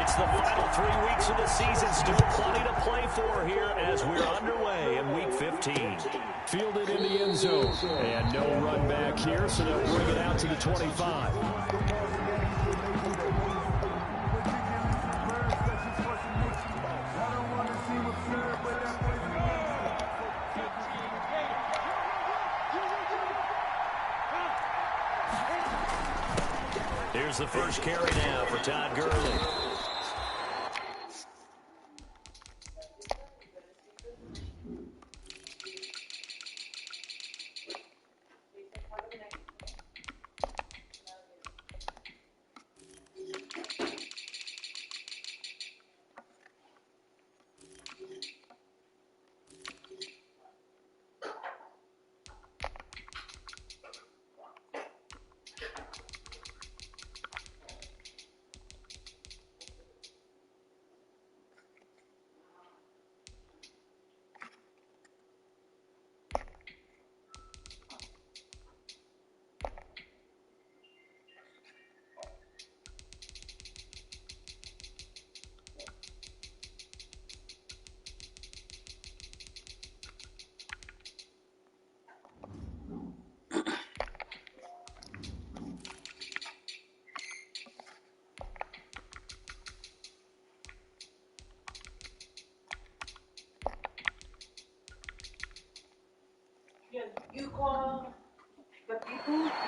It's the final 3 weeks of the season. Still plenty to play for here as we're underway in Week 15. Fielded in the end zone. And no run back here, so they'll bring it out to the 25. Here's the first carry now for Todd Gurley.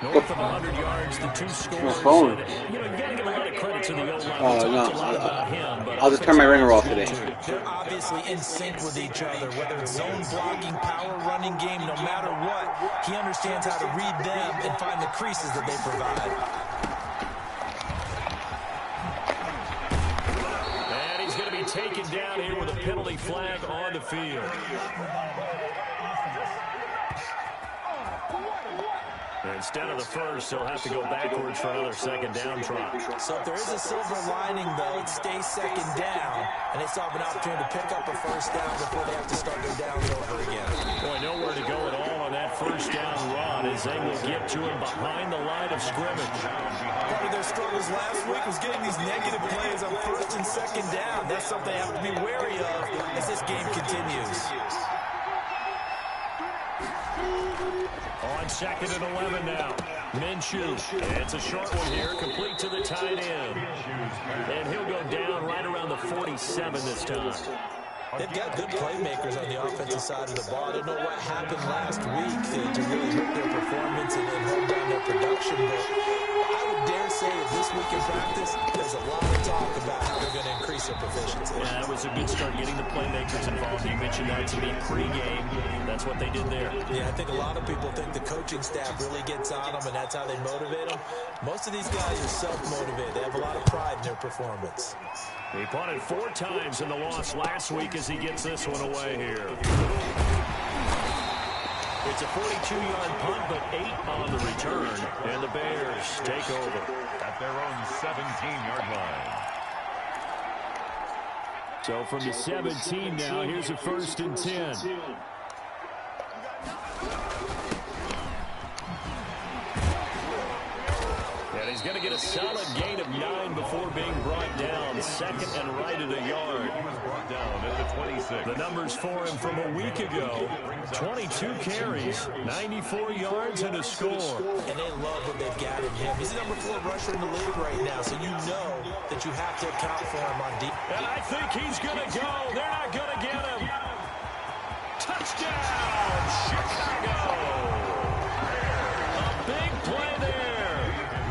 North of 100 yards, the two scores. You know, you got to give a lot of credit to the O-line. I'll just turn my ringer off today. They're obviously in sync with each other, whether it's zone blocking, power running game, no matter what. He understands how to read them and find the creases that they provide. And he's going to be taken down here with a penalty flag on the field. Instead of the first, he'll have to go backwards for another second down try. So if there is a silver lining, though, it stays second down, and they still have an opportunity to pick up a first down before they have to start their downs over again. Boy, nowhere to go at all on that first down run as they will get to him behind the line of scrimmage. Part of their struggles last week was getting these negative plays on first and second down. That's something they have to be wary of as this game continues. On second and 11 now. Minshew. It's a short one here, complete to the tight end. And he'll go down right around the 47 this time. They've got good playmakers on the offensive side of the ball. I don't know what happened last week to really hurt their performance and hold down their production, but I would dare say that this week in practice, there's a lot of talk about how they're going to increase their proficiency. Yeah, that was a good start getting the playmakers involved. You mentioned that to me pregame. That's what they did there. Yeah, I think a lot of people think the coaching staff really gets on them, and that's how they motivate them. Most of these guys are self-motivated. They have a lot of pride in their performance. He punted 4 times in the loss last week as he gets this one away here. It's a 42-yard punt, but 8 on the return. And the Bears take over at their own 17-yard line. So from the 17 now, here's a 1st and 10. And he's going to get a solid gain of 9 before being brought down. Second and right at a yard. He was brought down at the 26. The numbers for him from a week ago. 22 carries, 94 yards, and a score. And they love what they've got in him. He's the number 4 rusher in the league right now, so you know that you have to account for him on deep. And I think he's going to go. They're not going to get him. Touchdown, Chicago. A big play there.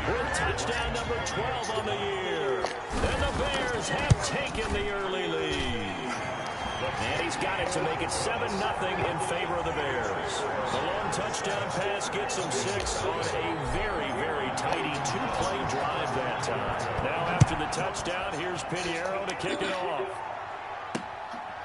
With touchdown number 12 on the year. And the Bears have taken the early lead. And he's got it to make it 7-0 in favor of the Bears. The long touchdown pass gets them 6 on a very, very tidy 2-play drive that time. Now after the touchdown, here's Pinheiro to kick it off.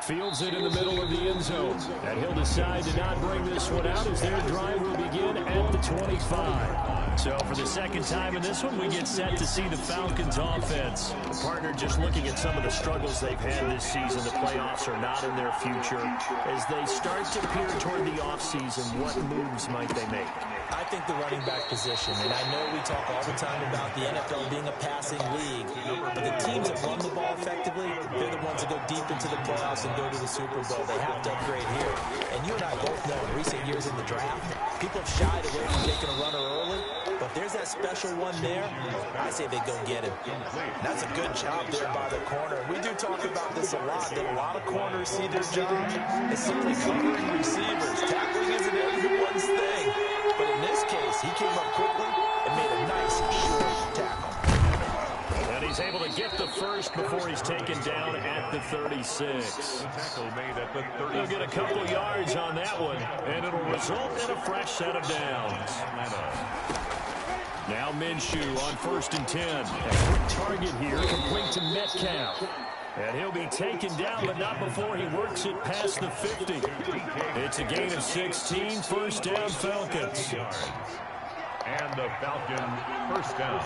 Fields it in the middle of the end zone. And he'll decide to not bring this one out as their drive will begin at the 25. So for the second time in this one, we get set to see the Falcons offense. Partner, just looking at some of the struggles they've had this season, the playoffs are not in their future. As they start to peer toward the offseason, what moves might they make? I think the running back position, and I know we talk all the time about the NFL being a passing league, but the teams that run the ball effectively, they're the ones that go deep into the playoffs and go to the Super Bowl. They have to upgrade here. And you and I both know in recent years in the draft, people have shied away from taking a runner early, but there's that special one there. I say they go get him. That's a good job there by the corner. We do talk about this a lot, that a lot of corners see their job as simply covering receivers. Tackling isn't everyone's thing. But in this case, he came up quickly and made a nice short tackle. And he's able to get the first before he's taken down at the 36. He'll get a couple yards on that one, and it'll result in a fresh set of downs. Now Minshew on 1st and 10. A quick target here, complete to Metcalf. And he'll be taken down, but not before he works it past the 50. It's a gain of 16, 1st down Falcons. And the Falcons 1st down.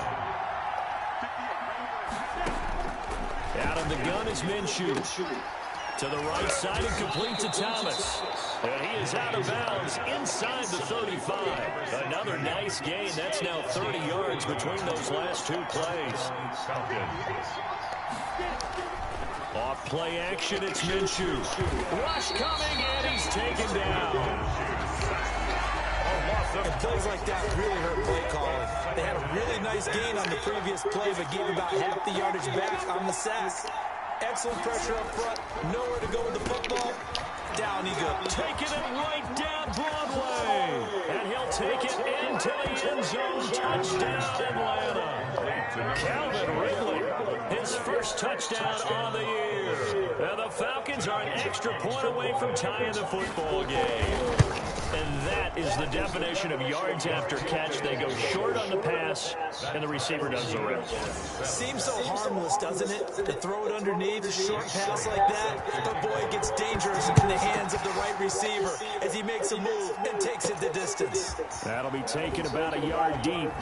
Out of the gun is Minshew. To the right side and complete to Thomas. And he is out of bounds inside the 35. Another nice gain. That's now 30 yards between those last two plays. Off play action, it's Minshew. Rush coming, and he's taken down. And plays like that really hurt play calling. They had a really nice gain on the previous play, but gave about half the yardage back on the sack. Excellent pressure up front. Nowhere to go with the football. Down he goes. Taking it right down Broadway. And he'll take it into the end zone. Touchdown, Atlanta. Calvin Ridley, his first touchdown on the year. And the Falcons are an extra point away from tying the football game. And that is the definition of yards after catch. They go short on the pass, and the receiver does the rest. Seems so harmless, doesn't it, to throw it underneath a short pass like that? But boy, it gets dangerous in the hands of the right receiver as he makes a move and takes it the distance. That'll be taken about a yard deep.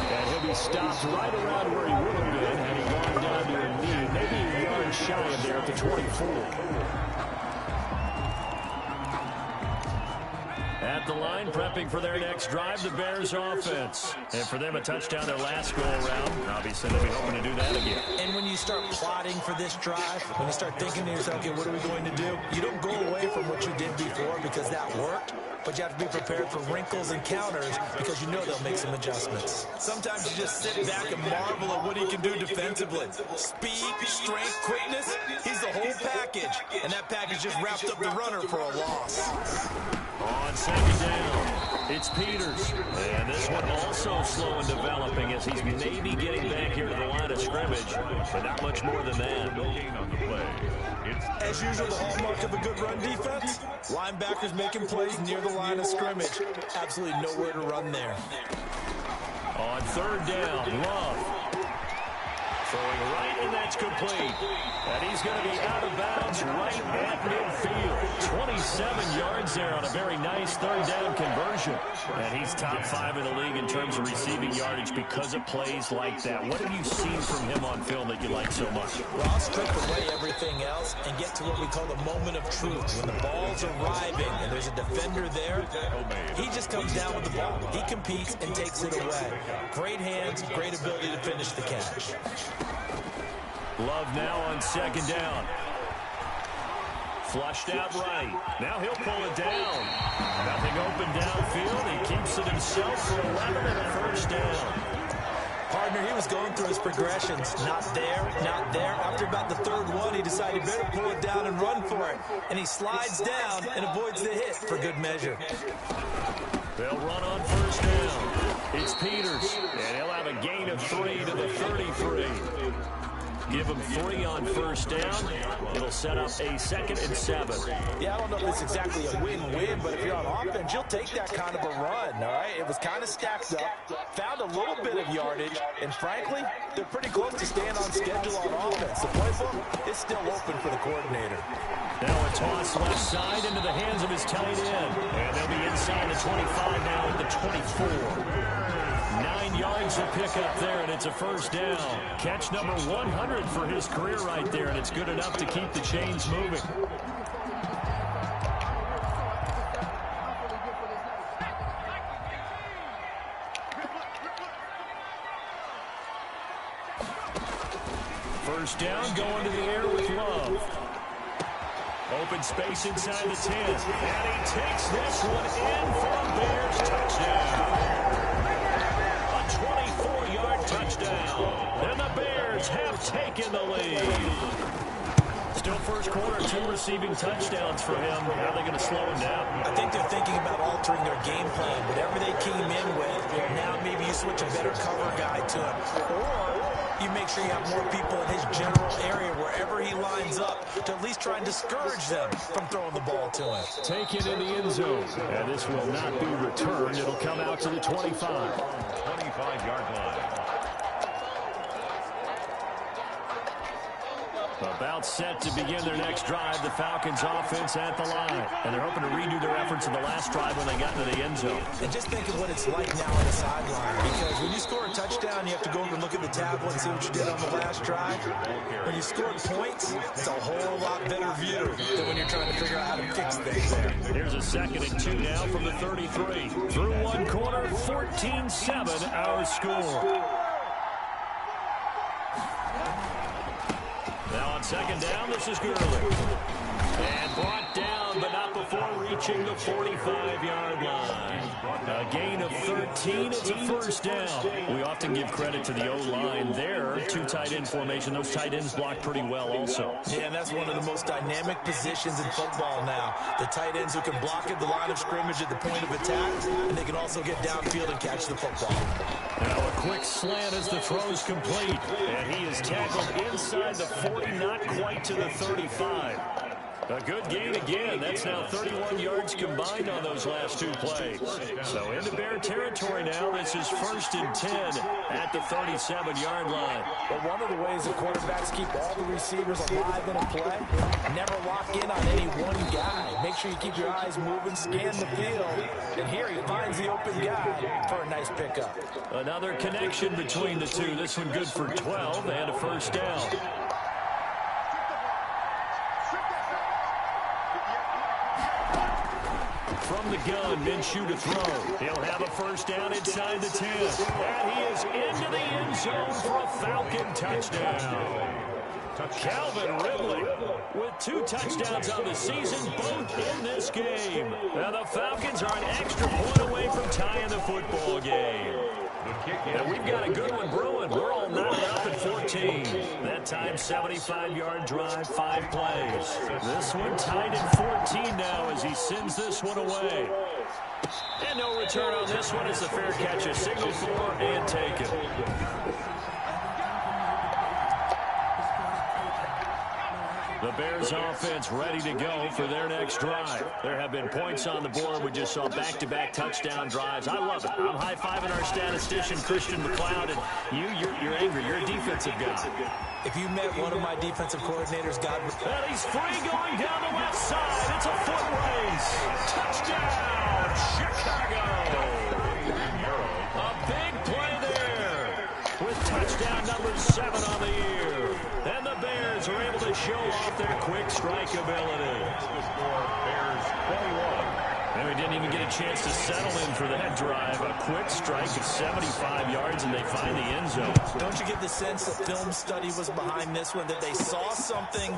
And he'll be stopped right around where he would have been had he gone down to a knee, maybe a yard shy of there at the 24. At the line, prepping for their next drive, the Bears offense. And for them, a touchdown their last go-around. Obviously, they'll be hoping to do that again. And when you start plotting for this drive, when you start thinking to yourself, okay, what are we going to do? You don't go away from what you did before because that worked, but you have to be prepared for wrinkles and counters because you know they'll make some adjustments. Sometimes you just sit back and marvel at what he can do defensively. Speed, strength, quickness, he's the whole package. And that package just wrapped up the runner for a loss. On 2nd down, it's Peters. And this one also slow in developing as he's maybe getting back here to the line of scrimmage, but not much more than that. As usual, the hallmark of a good run defense, linebackers making plays near the line of scrimmage. Absolutely nowhere to run there. On 3rd down, Love. Throwing right, and that's complete. And he's going to be out of bounds right at midfield. 27 yards there on a very nice 3rd down conversion. And he's top 5 in the league in terms of receiving yardage because of plays like that. What have you seen from him on film that you like so much? Well, I'll strip away everything else and get to what we call the moment of truth. When the ball's arriving and there's a defender there, he just comes down with the ball. He competes and takes it away. Great hands, great ability to finish the catch. Love now on 2nd down. Flushed out right. Now he'll pull it down. Nothing open downfield. He keeps it himself for 11 and a 1st down. Partner, he was going through his progressions. Not there, not there. After about the 3rd one, he decided he better pull it down and run for it. And he slides down and avoids the hit for good measure. They'll run on 1st down. It's Peters. And he'll have a gain of 3 to the 33. Give him 3 on 1st down. It'll set up a 2nd and 7. Yeah, I don't know if it's exactly a win-win, but if you're on offense, you'll take that kind of a run, all right? It was kind of stacked up, found a little bit of yardage, and frankly, they're pretty close to staying on schedule on offense. The playbook is still open for the coordinator. Now a toss left side into the hands of his tight end. And they'll be inside the 25 now at the 24. 9 yards to pick up there, and it's a 1st down. Catch number 100 for his career right there, and it's good enough to keep the chains moving. first down, going to the air with Love. Open space inside the 10. And he takes this one in for a Bears touchdown. A 24-yard touchdown. And the Bears have taken the lead. Still first quarter, 2 receiving touchdowns for him. How are they going to slow him down? I think they're thinking about altering their game plan. Whatever they came in with, now maybe you switch a better cover guy to him. Or you make sure you have more people in his general area, wherever he lines up, to at least try and discourage them from throwing the ball to him. Taken in the end zone. And this will not be returned. It'll come out to the 25. 25-yard line. About set to begin their next drive, the Falcons offense at the line. And they're hoping to redo their efforts in the last drive when they got into the end zone. And just think of what it's like now on the sideline. Because when you score a touchdown, you have to go over and look at the tablet and see what you did on the last drive. When you scored points, it's a whole lot better view than when you're trying to figure out how to fix things there. Here's a 2nd and 2 now from the 33. Through one quarter, 14-7 our score. Now on 2nd down, this is Gurley. And brought down, but not before reaching the 45-yard line. A gain of 13, it's a first down. We often give credit to the O-line there. 2 tight end formation. Those tight ends block pretty well also. Yeah, and that's one of the most dynamic positions in football now. The tight ends who can block at the line of scrimmage at the point of attack, and they can also get downfield and catch the football. Now a quick slant as the throw's complete. And he is tackled inside the 40, not quite to the 35. A good gain again. That's now 31 yards combined on those last 2 plays. So into Bear territory now. This is 1st and 10 at the 37-yard line. But one of the ways the quarterbacks keep all the receivers alive in a play, never lock in on any one guy. Make sure you keep your eyes moving, scan the field. And here he finds the open guy for a nice pickup. Another connection between the two. This one good for 12 and a first down. From the gun, Minshew to throw. He'll have a first down inside the 10. And he is into the end zone for a Falcon touchdown. Calvin Ridley with 2 touchdowns on the season, both in this game. Now the Falcons are an extra point away from tying the football game. And we've got a good one brewing. We're all knotted up at 14. That time, 75-yard drive, 5 plays. This one tied at 14 now as he sends this one away. And no return on this one. It's a fair catch, a signal for and taken. The Bears offense ready to go for their next drive. There have been points on the board. We just saw back-to-back touchdown drives. I love it. I'm high-fiving our statistician, Christian McLeod, and you're angry. You're a defensive guy. If you met one of my defensive coordinators, God would... And he's free going down the left side. It's a foot race. Touchdown, Chicago. A big play there with touchdown number 7 on the year. And the Bears are able to show off their quick strike ability. Bears 21. And we didn't even get a chance to settle in for that drive. A quick strike of 75 yards, and they find the end zone. Don't you get the sense that film study was behind this one, that they saw something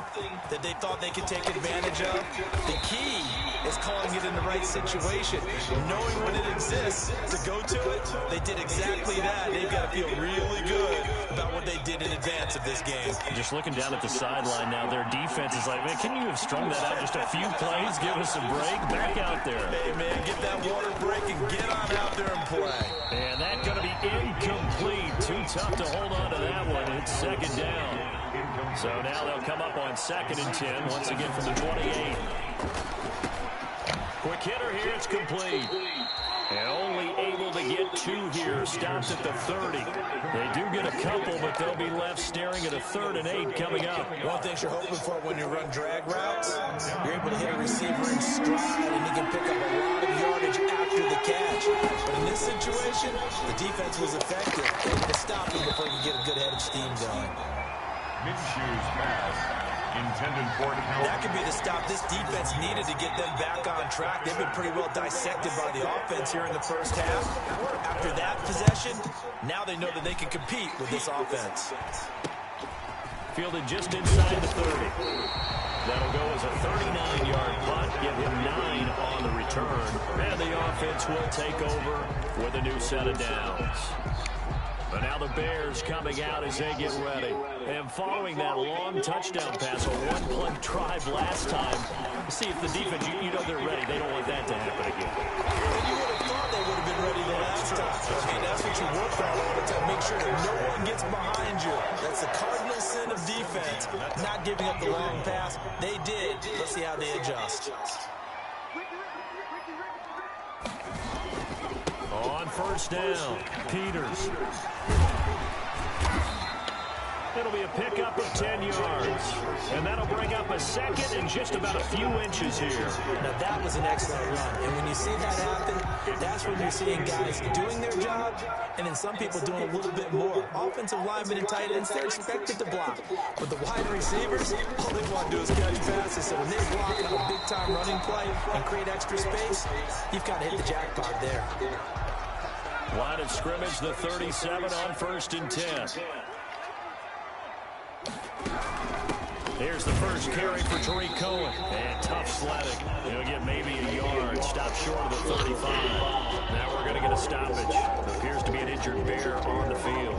that they thought they could take advantage of? The key is calling it in the right situation, knowing when it exists to go to it. They did exactly that. They've got to feel really good about what they did in advance of this game. Just looking down at the sideline now, their defense is like, man, can you have strung that out just a few plays? Give us a break. Back out there. Hey, man, get that water break and get on out there and play. And that's going to be incomplete. Too tough to hold on to that one. It's 2nd down. So now they'll come up on 2nd and 10, once again from the 28. Quick hitter here, it's complete. And only able to get 2 here, stopped at the 30. They do get a couple, but they'll be left staring at a 3rd and 8 coming up. One thing you're hoping for when you run drag routes, you're able to hit a receiver in stride, and he can pick up a lot of yardage after the catch. But in this situation, the defense was effective. They had to stop him before he could get a good head of steam going. Minshew's pass intended for Calvin. That could be the stop this defense needed to get them back on track. They've been pretty well dissected by the offense here in the first half. After that possession, now they know that they can compete with this offense. Fielded just inside the 30. That'll go as a 39-yard punt. Give him 9 on the return. And the offense will take over with a new set of downs. But now the Bears coming out as they get ready. And following that long touchdown pass, a one-play drive last time, see if the defense, you know they're ready. They don't want that to happen again. And you would have thought they would have been ready the last time. I mean, that's what you work on all the time. Make sure that no one gets behind you. That's the cardinal sin of defense, not giving up the long pass. They did. Let's see how they adjust. On first down, Peters. It'll be a pickup of 10 yards. And that'll bring up a second and just about a few inches here. Now, that was an excellent run. And when you see that happen, that's when you're seeing guys doing their job and then some people doing a little bit more. Offensive linemen and tight ends, they're expected to block. But the wide receivers, all they want to do is catch passes. So when they block on a big-time running play and create extra space, you've got to hit the jackpot there. Line of scrimmage, the 37 on 1st and 10. Here's the first carry for Tariq Cohen. And tough sledding. He'll get maybe a yard. Stop short of the 35. Now we're going to get a stoppage. It appears to be an injured Bear on the field.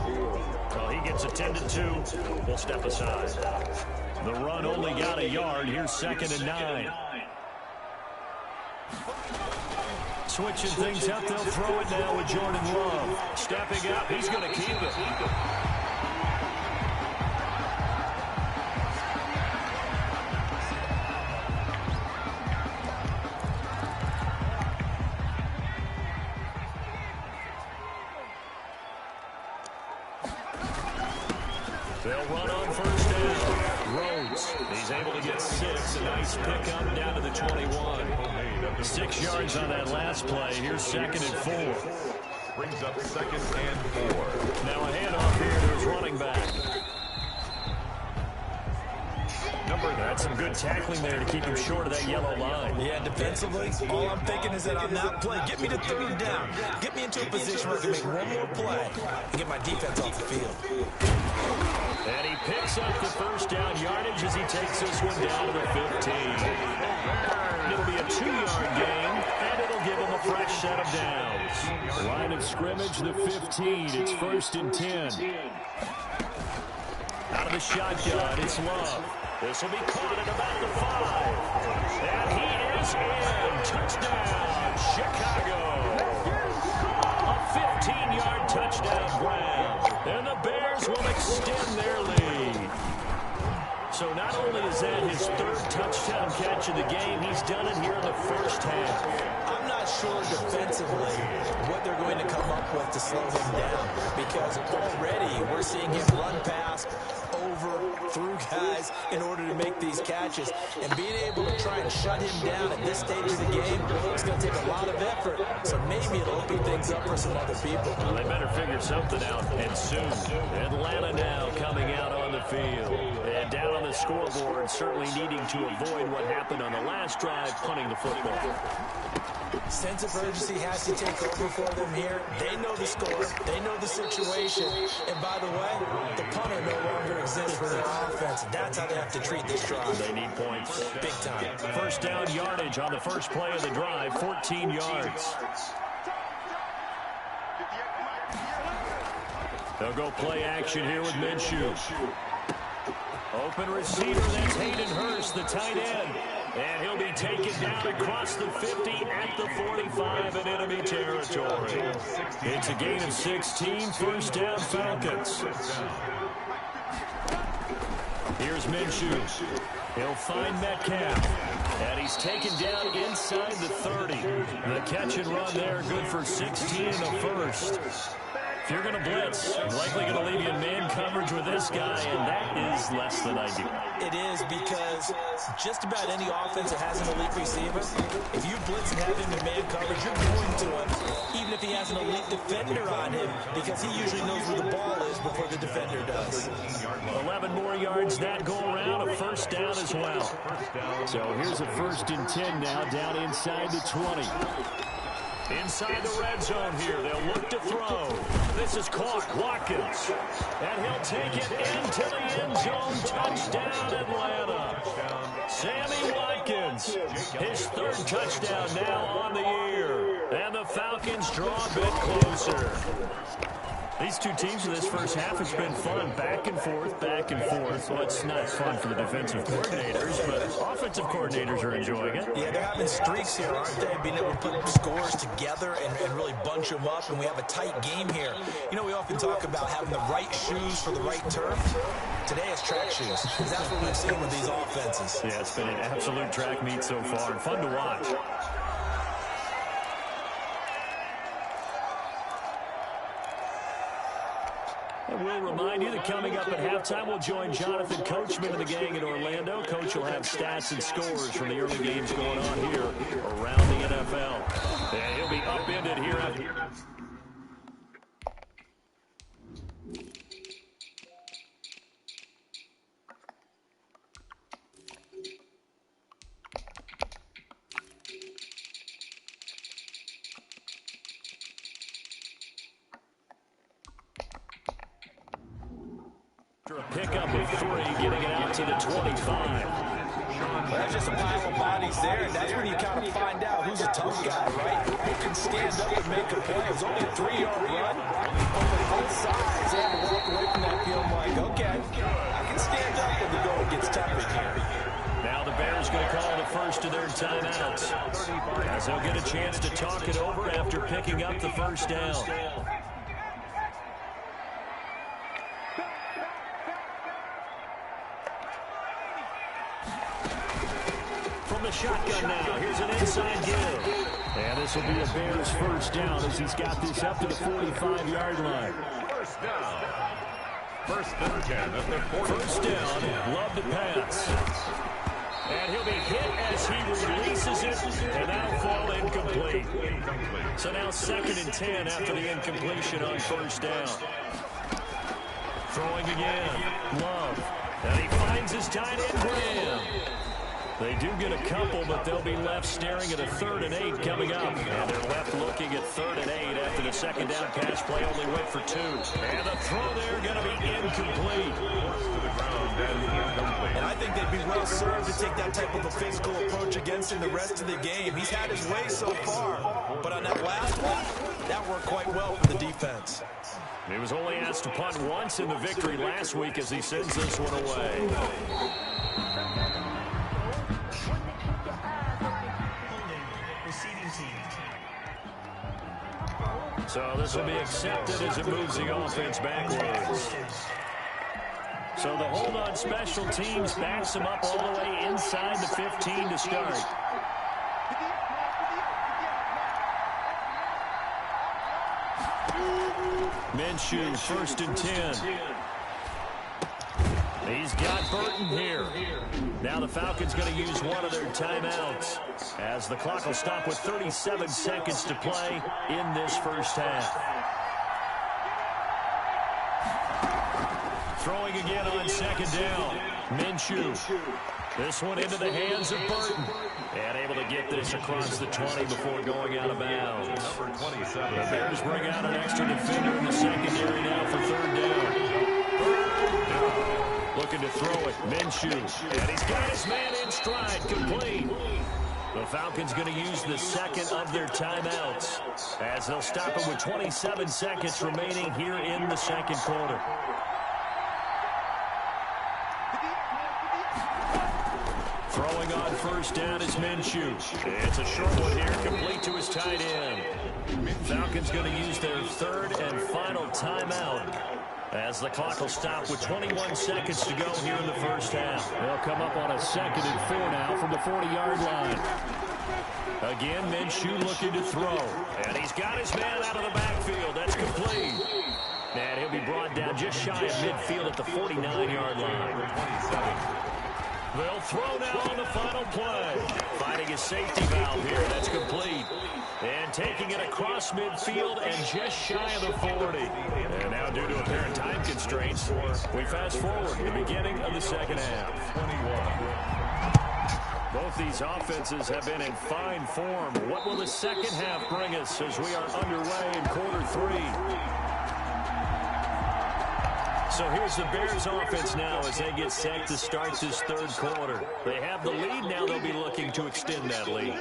Well, he gets attended to. We'll step aside. The run only got a yard. Here's 2nd and 9. Switching things up. They'll throw it now with Jordan Love. Stepping up. He's going to keep it. They'll run on first down. Rhodes, he's able to get 6. A nice pickup down to the 21. 6 yards on that last play. Here's 2nd and 4. Brings up 2nd and 4. Now a handoff here to his running back. That's some good tackling there to keep him short of that yellow line. Yeah, defensively, all I'm thinking is that on that play, get me to 3rd down. Get me into a position where I can make one more play and get my defense off the field. And he picks up the first down yardage as he takes this one down to the 15. It'll be a 2-yard gain, and it'll give him a fresh set of downs. Line of scrimmage, the 15. It's 1st and 10. Out of the shotgun, it's Love. This will be caught at about the 5. And he is in. Touchdown, Chicago. A 15-yard touchdown Brown. And the Bears will extend their lead. So not only is that his 3rd touchdown catch of the game, he's done it here in the first half. I'm not sure defensively what they're going to come up with to slow him down, because already we're seeing him run past, over, through guys in order to make these catches. And being able to try and shut him down at this stage of the game is going to take a lot of effort. So maybe it'll open things up for some other people. Well, they better figure something out, and soon. Atlanta now coming out on the field. And down on the scoreboard, certainly needing to avoid what happened on the last drive, punting the football. Sense of urgency has to take over for them here. They know the score. They know the situation. And by the way, the punter no longer exists for their offense. That's how they have to treat this drive. They need points. Big time. First down yardage on the first play of the drive, 14 yards. They'll go play action here with Minshew. Open receiver, that's Hayden Hurst, the tight end. And he'll be taken down across the 50 at the 45 in enemy territory. It's a gain of 16, first down Falcons. Here's Minshew. He'll find Metcalf. And he's taken down inside the 30. The catch and run there, good for 16 in the first. If you're going to blitz, likely going to leave you in man coverage with this guy, and that is less than ideal. It is, because just about any offense that has an elite receiver, if you blitz and have him in man coverage, you're going to him, even if he has an elite defender on him, because he usually knows where the ball is before the defender does. 11 more yards that go around, a first down as well. So here's a 1st and 10 now, down inside the 20. Inside the red zone here, they'll look to throw. This is caught, Watkins. And he'll take it into the end zone. Touchdown, Atlanta. Sammy Watkins, his third touchdown now on the year. And the Falcons draw a bit closer. These two teams in this first half, it's been fun. Back and forth, back and forth. Well, it's not fun for the defensive coordinators, but offensive coordinators are enjoying it. Yeah, they're having streaks here, aren't they? Being able to put scores together and really bunch them up, and we have a tight game here. You know, we often talk about having the right shoes for the right turf. Today it's track shoes, because that's what we've seen with these offenses. Yeah, it's been an absolute track meet so far, and fun to watch. And we'll remind you that coming up at halftime, we'll join Jonathan Coachman and the gang in Orlando. Coach will have stats and scores from the early games going on here around the NFL. And he'll be upended here after. A pickup of 3, getting it out to the 25. Well, that's just a pile of bodies there, and that's when you kind of find out who's a tough guy, right? Who can stand up and make a play. It was only a 3-yard run, but both sides had to walk away from that field like, okay, I can stand up when the goal gets tepid here. Now the Bears going to call the first of their timeouts, as they'll get a chance to talk it over after picking up the first down. Shotgun now. Here's an inside give. And this will be a Bears first down as he's got this up to the 45-yard line. First down. First and 10 at the 45. First down. Love to pass. And he'll be hit as he releases it, and that'll fall incomplete. So now 2nd and 10 after the incompletion on first down. Throwing again. Love. And he finds his tight end, Graham. They do get a couple, but they'll be left staring at a 3rd and 8 coming up. And they're left looking at 3rd and 8 after the second down pass play only went for 2. And the throw there going to be incomplete. And I think they'd be well served to take that type of a physical approach against him the rest of the game. He's had his way so far, but on that last one, that worked quite well for the defense. He was only asked to punt once in the victory last week as he sends this one away. So this will be accepted as it moves the offense backwards. So the hold on special teams backs him up all the way inside the 15 to start. Minshew, 1st and 10. He's got Burton here. Now the Falcons going to use one of their timeouts as the clock will stop with 37 seconds to play in this first half. Throwing again on 2nd down. Minshew. This one into the hands of Burton. And able to get this across the 20 before going out of bounds. The Bears bring out an extra defender in the secondary now for 3rd down. Looking to throw it. Minshew. And he's got his man in stride. Complete. The Falcons going to use the 2nd of their timeouts as they'll stop it with 27 seconds remaining here in the 2nd quarter. Throwing on first down is Minshew. It's a short one here, complete to his tight end. Falcons going to use their 3rd and final timeout as the clock will stop with 21 seconds to go here in the first half. They'll come up on a 2nd and 4 now from the 40-yard line. Again, Minshew looking to throw. And he's got his man out of the backfield. That's complete. And he'll be brought down just shy of midfield at the 49-yard line. They'll throw now on the final play. Finding his safety valve here. That's complete. And taking it across midfield and just shy of the 40. And now due to apparent time constraints, we fast forward to the beginning of the second half. Both these offenses have been in fine form. What will the second half bring us as we are underway in quarter 3? So here's the Bears offense now as they get set to start this third quarter. They have the lead. Now they'll be looking to extend that lead.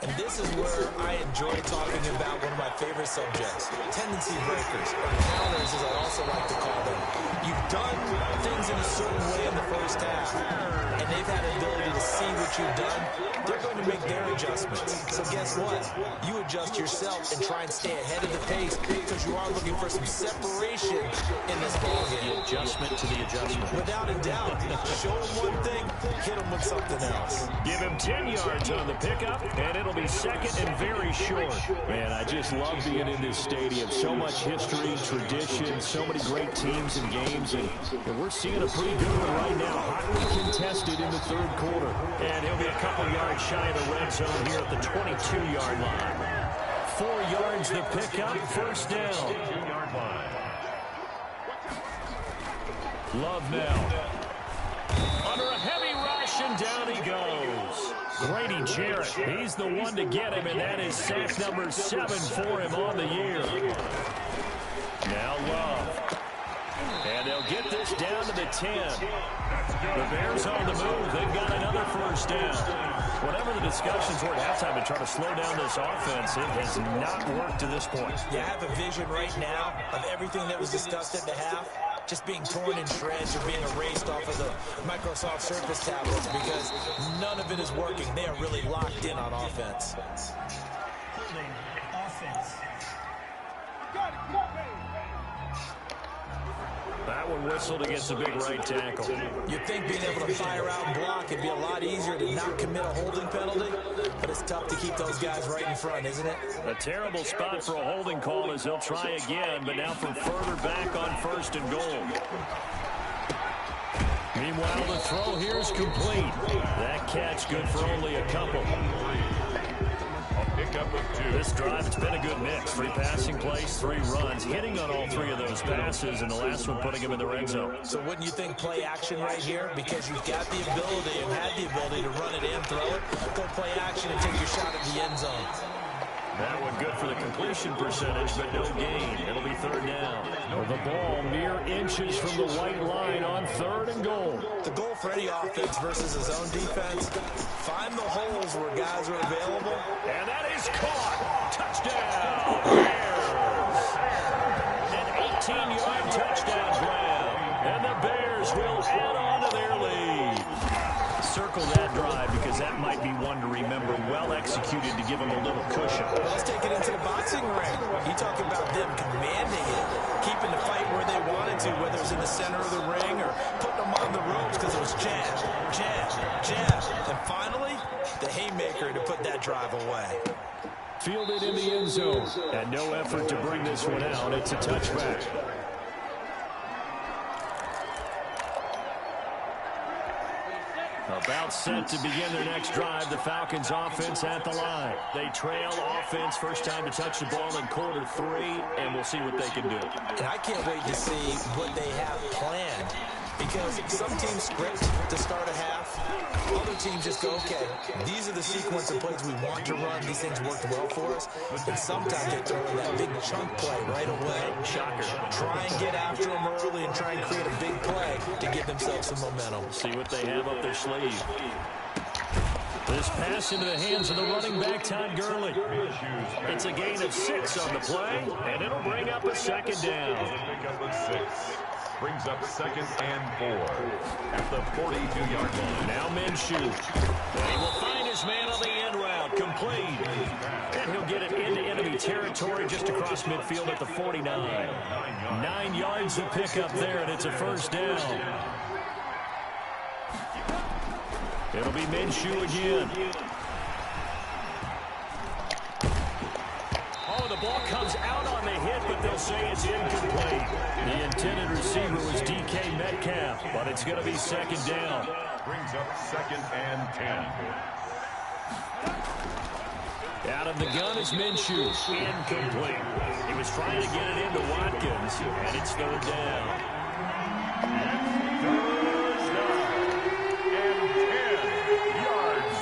And this is where I enjoy talking about one of my favorite subjects, tendency breakers, or counters as I also like to call them. You've done things in a certain way in the first half, and they've had the ability to see what you've done. They're going to make their adjustments. So guess what? You adjust yourself and try and stay ahead of the pace because you are looking for some separation in this ballgame. The adjustment to the adjustment. Without a doubt. Show them one thing, hit them with something else. Give him 10 yards on the pickup, and it'll be second and very short. Man, I just love being in this stadium. So much history, tradition, so many great teams and games, and we're seeing a pretty good one right now. Hotly contested in the third quarter. And he'll be a couple yards shy of the red zone here at the 22-yard line. 4 yards the pickup, first down. Love now. Under a heavy rush, and down he goes. Grady Jarrett, he's the one to get him, and that is sack number 7 for him on the year. Now Love. And they'll get this down to the 10. The Bears on the move. They've got another first down. Whatever the discussions were at halftime to try to slow down this offense, it has not worked to this point. You have a vision right now of everything that was discussed at the half just being torn in shreds or being erased off of the Microsoft Surface tablets because none of it is working. They are really locked in on offense. That one whistled against a big right tackle. You'd think being able to fire out and block would be a lot easier to not commit a holding penalty, but it's tough to keep those guys right in front, isn't it? A terrible spot for a holding call as they'll try again, but now from further back on first and goal. Meanwhile, the throw here is complete. That catch good for only a couple. This drive, it's been a good mix. 3 passing plays, 3 runs, hitting on all 3 of those passes, and the last one putting him in the red zone. So wouldn't you think play action right here? Because you've got the ability and had the ability to run it and throw it. Go play action and take your shot at the end zone. That one good for the completion percentage, but no gain. It'll be third down. The ball mere inches from the white line on third and goal. The goal for any offense versus his own defense, find the holes where guys are available. And that is caught. Touchdown, Bears. An 18-yard touchdown grab. And the Bears will add on to their lead. Circle that drive because that might be one to remember. Well executed to give them a little cushion. Let's take it into the boxing ring. You talk about them commanding it, keeping the fight where they wanted to, whether it's in the center of the ring or putting them on the ropes because it was jab, jab, jab. And finally, the haymaker to put that drive away. Fielded in the end zone. And no effort to bring this one out. It's a touchback. About set to begin their next drive, the Falcons offense at the line. They trail offense, first time to touch the ball in quarter 3, and we'll see what they can do. And I can't wait to see what they have planned because some teams script to start a half. Other teams just go, okay, these are the sequence of plays we want to run. These things worked well for us. And sometimes they throw in that big chunk play right away. Shocker. Try and get after them early and try and create a big play to give themselves some momentum. See what they have up their sleeve. This pass into the hands of the running back, Todd Gurley. It's a gain of 6 on the play, and it'll bring up a second down. Brings up second and 4 at the 42-yard line. Now Minshew. And he will find his man on the end route. Complete. And he'll get it into enemy territory just across midfield at the 49. 9 yards to pick up there, and it's a first down. It'll be Minshew again. Oh, the ball comes out on the hit, but they'll say it's incomplete. The intended receiver was DK Metcalf, but it's going to be second down. Brings up second and 10. Out of the gun is Minshew. Incomplete. He was trying to get it into Watkins, and it's third down. And 10 yards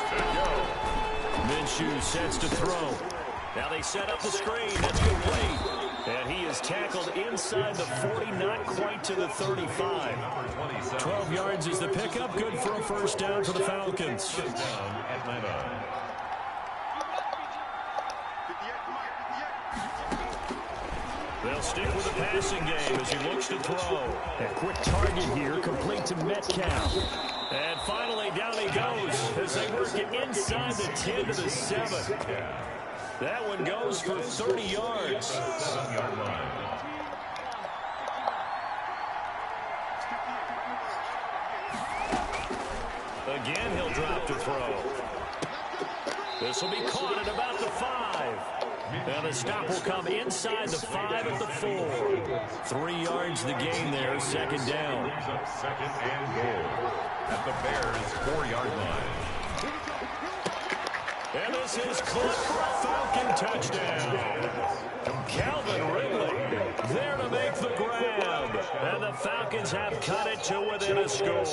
32 sets to throw. Now they set up the screen. That's complete. And he is tackled inside the 40, not quite to the 35. 12 yards is the pickup. Good for a first down for the Falcons. They'll stick with the passing game as he looks to throw. A quick target here, complete to Metcalf. And finally, down he goes as they work it inside the 10 to the 7. That one goes for 30 yards. Again, he'll drop to throw. This will be caught at about the 5. And the stop will come inside the 5 at the 4. 3 yards the gain there, second down. Second and goal at the Bears' 4-yard line. And this is caught for a Falcon touchdown. Calvin Ridley there to make the grab. And the Falcons have cut it to within a score.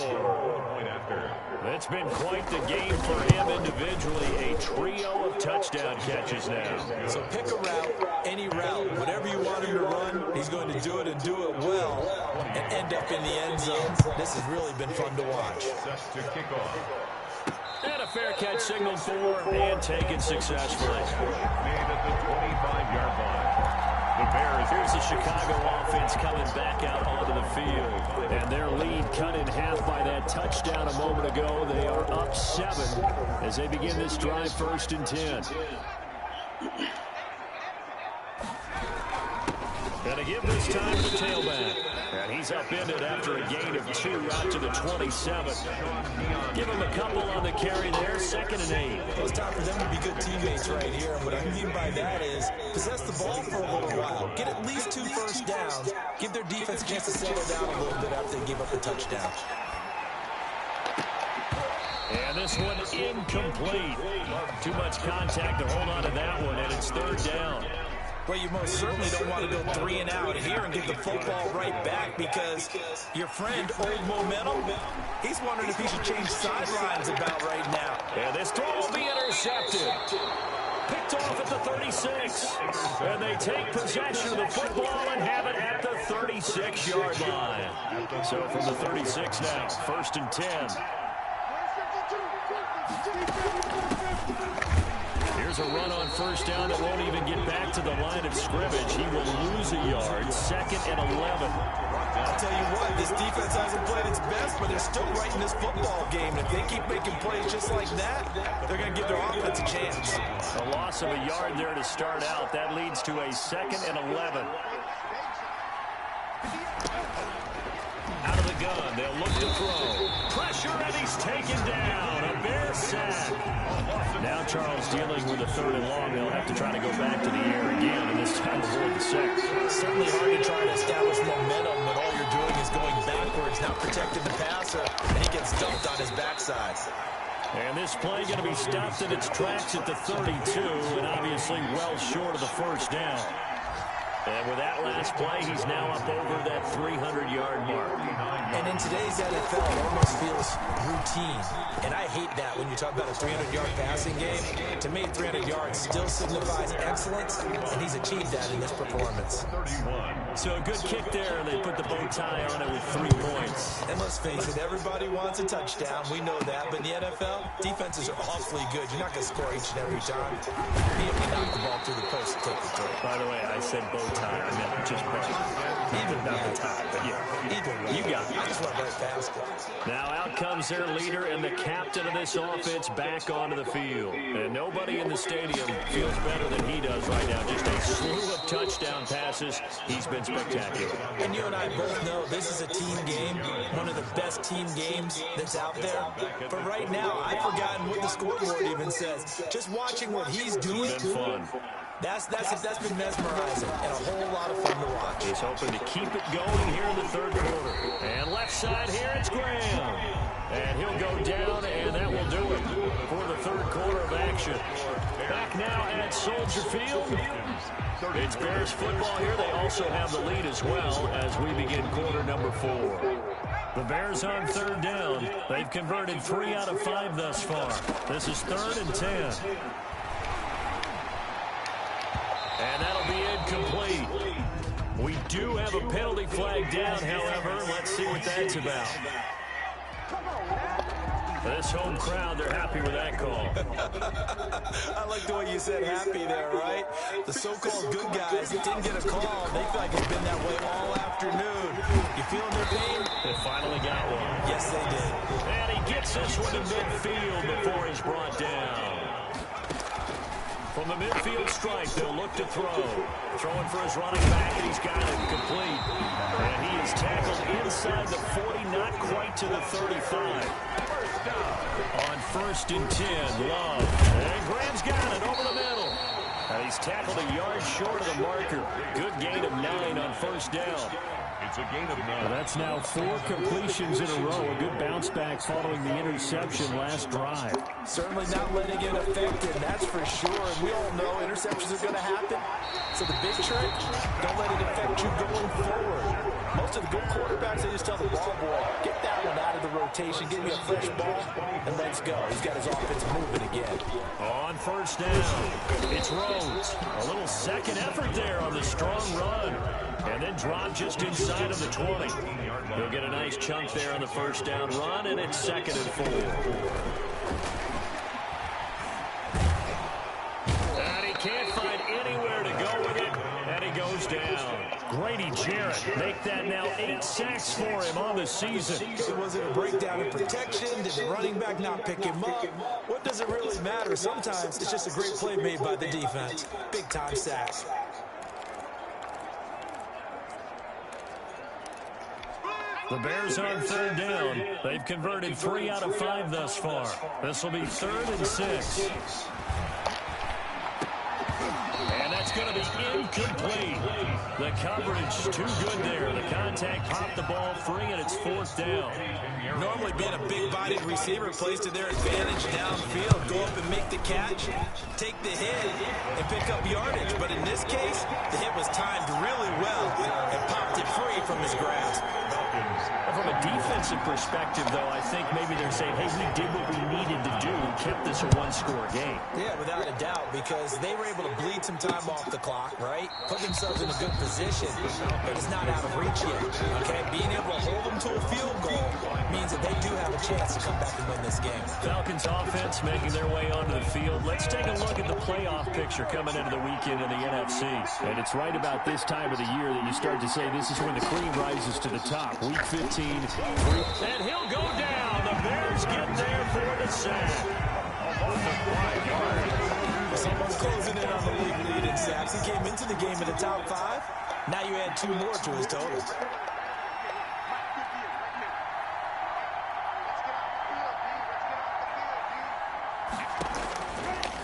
It's been quite the game for him individually. A trio of touchdown catches now. So pick a route, any route. Whatever you want him to run, he's going to do it and do it well and end up in the end zone. This has really been fun to watch. To kick off. And a fair catch signaled for and taken successfully. Made at the 25-yard line. The Bears. Here's the Chicago offense coming back out onto the field. And their lead cut in half by that touchdown a moment ago. They are up 7 as they begin this drive, 1st and 10. Gonna give this time to the tailback. And he's upended after a gain of 2 out to the 27. Give him a couple on the carry there, 2nd and 8. Well, it's time for them to be good teammates right here. And what I mean by that is possess the ball for a little while. Get at least 2 first downs. Give their defense a chance to settle down a little bit after they give up the touchdown. And this one incomplete. Too much contact to hold on to that one, and it's 3rd down. Well, you most certainly don't want to go 3 and out here and get the football right back because your friend, Old Momentum, he's wondering if he should change sidelines about right now. And this throw will be intercepted. Picked off at the 36. And they take possession of the football and have it at the 36-yard line. So from the 36 now, 1st and 10. Here's a run on 1st down that won't even get back to the line of scrimmage. He will lose a yard. 2nd and 11. I'll tell you what, this defense hasn't played its best, but they're still right in this football game. If they keep making plays just like that, they're going to give their offense a chance. A loss of a yard there to start out. That leads to a 2nd and 11. Out of the gun, they'll look to throw. Pressure, and he's taken down. A Bear sack. Now Charles dealing with a 3rd and long. They'll have to try to go back to the air again, and this time avoid the sack. Certainly hard to try to establish momentum when all you're doing is going backwards, not protecting the passer, and he gets dumped on his backside. And this play going to be stopped in its tracks at the 32, and obviously well short of the 1st down. And with that last play, he's now up over that 300-yard mark. And in today's NFL, it almost feels routine. And I hate that when you talk about a 300-yard passing game. To me, 300 yards still signifies excellence, and he's achieved that in this performance. So a good kick there, and they put the bow tie on it with 3 points. And let's face it, everybody wants a touchdown. We know that. But in the NFL, defenses are awfully good. You're not going to score each and every time. If you knock the ball through the post, take the throw. By the way, I said bow tie. I meant just even not the tie, but yeah. Either way, you got it. I just went right past it. Now out comes their leader and the captain of this offense back onto the field. And nobody in the stadium feels better than he does right now. Just a slew of touchdown passes. He's been spectacular. And you and I both know this is a team game, one of the best team games that's out there. But right now, I've forgotten what the scoreboard even says. Just watching what he's doing. It's been fun. That's been mesmerizing and a whole lot of fun to watch. He's hoping to keep it going here in the 3rd quarter. And left side here, it's Graham. And he'll go down, and that will do it for the 3rd quarter of action. Back now at Soldier Field. It's Bears football here. They also have the lead as well as we begin quarter number 4. The Bears on 3rd down. They've converted 3 out of 5 thus far. This is 3rd and 10. incomplete. We do have a penalty flag down, however. Let's see what that's about. This home crowd, they're happy with that call. I like the way you said happy there, right? The so-called good guys that didn't get a call, they feel like it's been that way all afternoon. You feeling their pain? They finally got one. Yes, they did. And he gets this one to midfield before he's brought down. From the midfield stripe, they'll look to throw. Throwing for his running back, and he's got it complete. And he is tackled inside the 40, not quite to the 35. On 1st and 10, Love. And Graham's got it over the middle. And he's tackled a yard short of the marker. Good gain of 9 on 1st down. It's a gain of 9. Well, that's now 4 completions in a row. A good bounce back following the interception last drive. Certainly not letting it affect him, that's for sure. And we all know interceptions are going to happen. So the big trick, don't let it affect you going forward. Most of the good quarterbacks, they just tell the ball boy, get that one out of the rotation, give me a fresh ball, and let's go. He's got his offense moving again. On 1st down, it's Rhodes. A little second effort there on the strong run. And then drop just inside of the 20. He'll get a nice chunk there on the 1st down run, and it's 2nd and 4. And he can't find anywhere to go with it, and he goes down. Grady Jarrett make that now 8 sacks for him on the season. Was it a breakdown in protection? Did the running back not pick him up? What does it really matter? Sometimes it's just a great play made by the defense. Big-time sack. The Bears on 3rd down. They've converted 3 out of 5 thus far. This will be 3rd and 6. And that's going to be incomplete. The coverage too good there. The contact popped the ball free, and it's 4th down. Normally being a big-bodied receiver plays to their advantage downfield. Go up and make the catch, take the hit, and pick up yardage. But in this case, the hit was timed really well and popped it free from his grasp. From a defensive perspective, though, I think maybe they're saying, hey, we did what we needed to do and kept this a one-score game. Yeah, without a doubt, because they were able to bleed some time off the clock, right? Put themselves in a good position, but it's not out of reach yet, okay? Being able to hold them to a field goal means that they do have a chance to come back and win this game. Falcons offense making their way onto the field. Let's take a look at the playoff picture coming into the weekend in the NFC. And it's right about this time of the year that you start to say this is when the cream rises to the top. Week 15. And he'll go down. The Bears get there for the sack. Someone's closing in on the league lead in sacks. He came into the game in the top 5. Now you add 2 more to his total.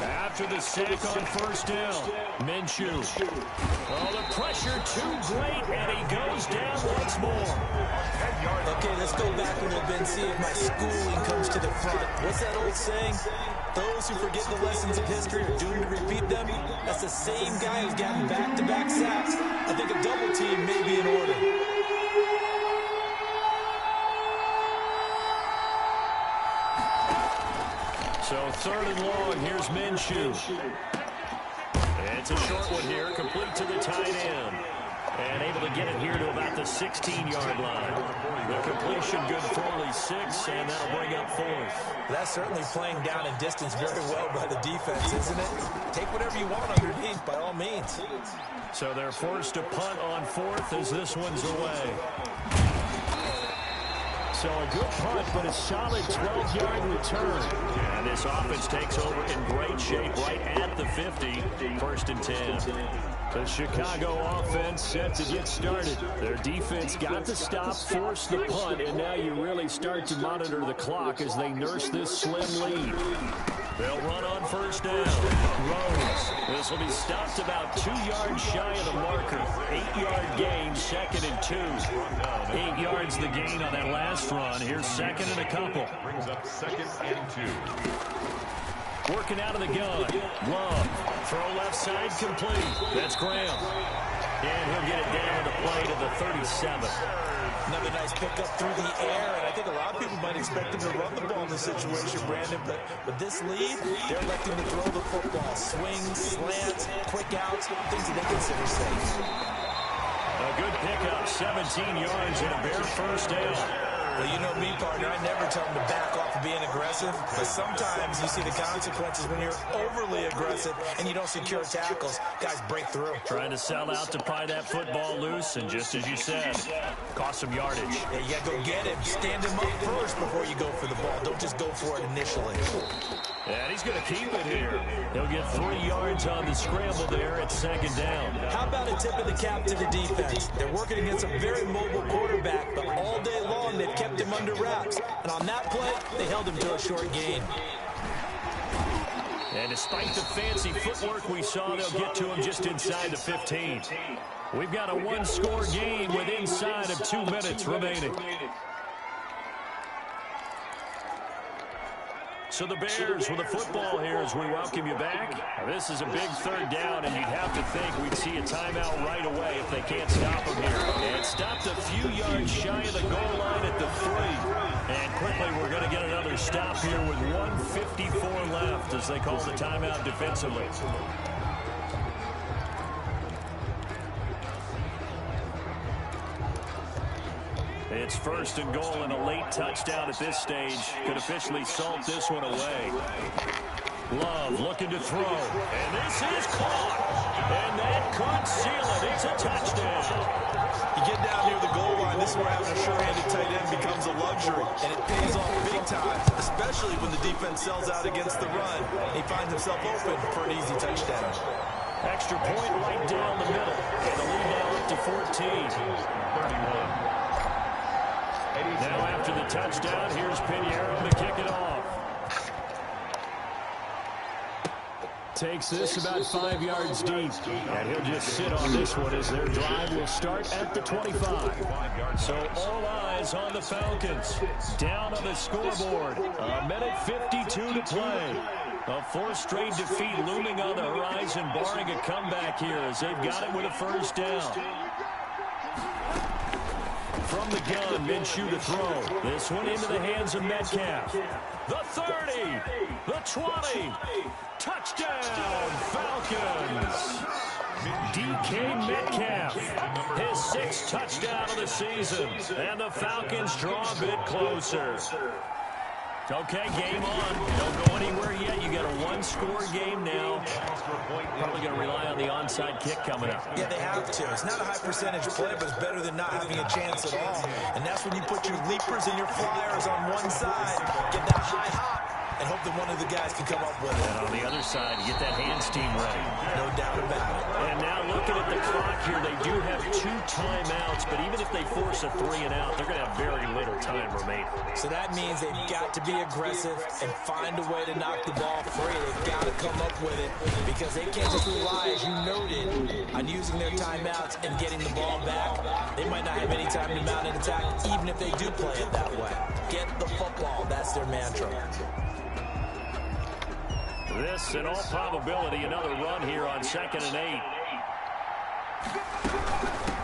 After the sack on 1st down, Minshew. Oh, the pressure too great, and he goes down once more. Okay, let's go back a little bit and see if my schooling comes to the front. What's that old saying? Those who forget the lessons of history are doomed to repeat them. That's the same guy who's gotten back-to-back sacks. I think a double team may be in order. So 3rd and long, here's Minshew. It's a short one here, complete to the tight end. And able to get it here to about the 16-yard line. The completion good for only 6, and that'll bring up 4th. That's certainly playing down in distance very well by the defense, isn't it? Take whatever you want underneath, by all means. So they're forced to punt on 4th as this one's away. So a good punt, but a solid 12-yard return. And this offense takes over in great shape right at the 50. 1st and 10. The Chicago offense set to get started. Their defense got the stop, forced the punt, and now you really start to monitor the clock as they nurse this slim lead. They'll run on 1st down. Rhodes. This will be stopped about 2 yards shy of the marker. 8-yard gain, 2nd and 2. 8 yards the gain on that last run. Here's 2nd and a couple. Brings up 2nd and 2. Working out of the gun. Love. Throw left side complete. That's Graham. And he'll get it down to play to the 37. Another nice pickup through the air, and I think a lot of people might expect him to run the ball in this situation, Brandon, but with this lead, they're electing to throw the football. Swings, slants, quick outs, things that they consider safe. A good pickup, 17 yards and a Bear first down. Well, you know me, partner. I never tell them to back off of being aggressive, but sometimes you see the consequences when you're overly aggressive and you don't secure tackles. Guys break through. Trying to sell out to pry that football loose, and just as you said, cost some yardage. Yeah, you got to go get him. Stand him up first before you go for the ball. Don't just go for it initially. And he's going to keep it here. He'll get 3 yards on the scramble there at second down. How about a tip of the cap to the defense? They're working against a very mobile quarterback, but all day long they've kept him under wraps. And on that play, they held him to a short gain. And despite the fancy footwork we saw, they'll get to him just inside the 15. We've got a one-score game with inside of 2 minutes remaining. So the Bears with the football here as we welcome you back. This is a big third down, and you'd have to think we'd see a timeout right away if they can't stop him here. And stopped a few yards shy of the goal line at the 3. And quickly we're going to get another stop here with 1:54 left as they call the timeout defensively. It's first and goal, and a late touchdown at this stage could officially salt this one away. Love looking to throw, and this is caught, and that could seal it. It's a touchdown. You get down near the goal line, this is where having a sure-handed tight end becomes a luxury, and it pays off big time, especially when the defense sells out against the run. He finds himself open for an easy touchdown. Extra point right down the middle, and the lead now up to 14. 31. Now after the touchdown, here's Pinheiro to kick it off. Takes this about 5 yards deep, and he'll just sit on this one as their drive will start at the 25. So all eyes on the Falcons. Down on the scoreboard, a minute 52 to play. A 4th straight defeat looming on the horizon, barring a comeback here as they've got it with a first down. From the gun, Minshew to throw. This one into the hands of Metcalf. The 30, the 20, touchdown Falcons. DK Metcalf, his 6th touchdown of the season, and the Falcons draw a bit closer. Okay, game on. Don't go anywhere yet. You got a one-score game now. Probably going to rely on the onside kick coming up. Yeah, they have to. It's not a high-percentage play, but it's better than not having a chance at all. And that's when you put your leapers and your flyers on one side, get that high hop, and hope that one of the guys can come up with it. And on the other side, you get that hands team ready. No doubt about it. And now looking at the clock here, they do have 2 timeouts, but even if they force a 3 and out, they're going to have very little time remaining. So that means they've got to be aggressive and find a way to knock the ball free. They've got to come up with it because they can't just rely, as you noted, on using their timeouts and getting the ball back. They might not have any time to mount an attack, even if they do play it that way. Get the football. That's their mantra. This, in all probability, another run here on 2nd and 8.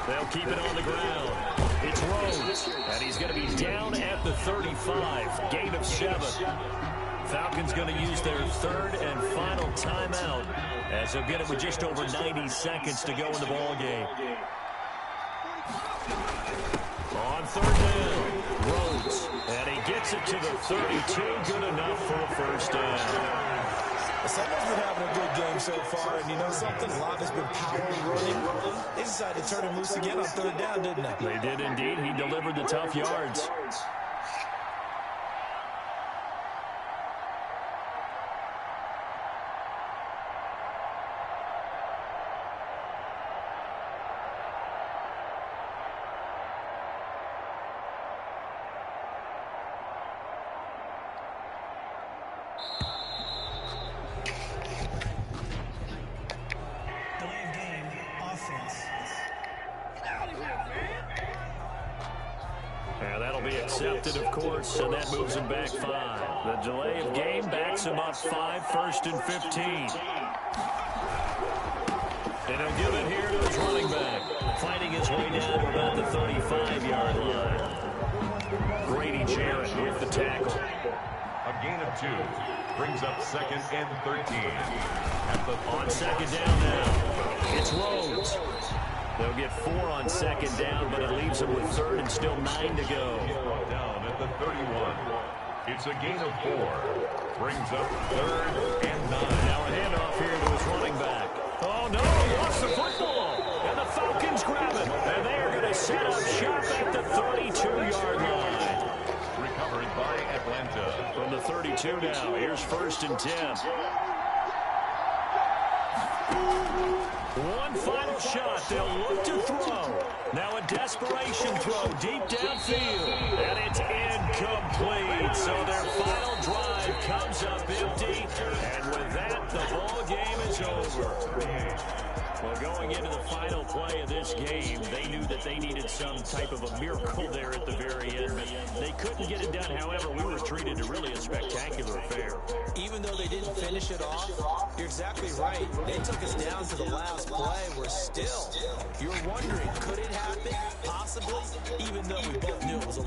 They'll keep it on the ground. It's Rhodes, and he's going to be down at the 35. Gain of 7. Falcons going to use their 3rd and final timeout as they'll get it with just over 90 seconds to go in the ball game. On 3rd down, Rhodes, and he gets it to the 32. Good enough for a first down. Someone's been having a good game so far, and you know something? A lot has been power running. They decided to turn him loose again on 3rd down, didn't they? They did indeed. He delivered the tough yards. And that'll be accepted, of course, and that moves him back 5. The delay of game backs him up 5, 1st and 15. And he'll give it here to his running back, fighting his way down to about the 35-yard line. tackle. A gain of 2 brings up 2nd and 13. On 2nd down now, it's Rhodes. They'll get 4 on 2nd down, but it leaves them with 3rd and still 9 to go. Down at the 31. It's a gain of 4. Brings up 3rd and 9. Now a handoff here to his running back. Oh, no, he lost the football. And the Falcons grab it. And they are going to set up shop at the 32-yard line. Recovered by Atlanta. From the 32 now, here's 1st and 10. One final shot. They'll look to throw. Now a desperation throw deep downfield. And it's incomplete. So their final drive comes up empty. And with that, the ball game is over. Well, going into the final play of this game, they knew that they needed some type of a miracle there at the very end. But they couldn't get it done. However, we were treated to really a spectacular affair. Even though they didn't finish it off, you're exactly right. They took us down to the last play. We're still, you're wondering, could it happen? Possibly, even though we both knew it was a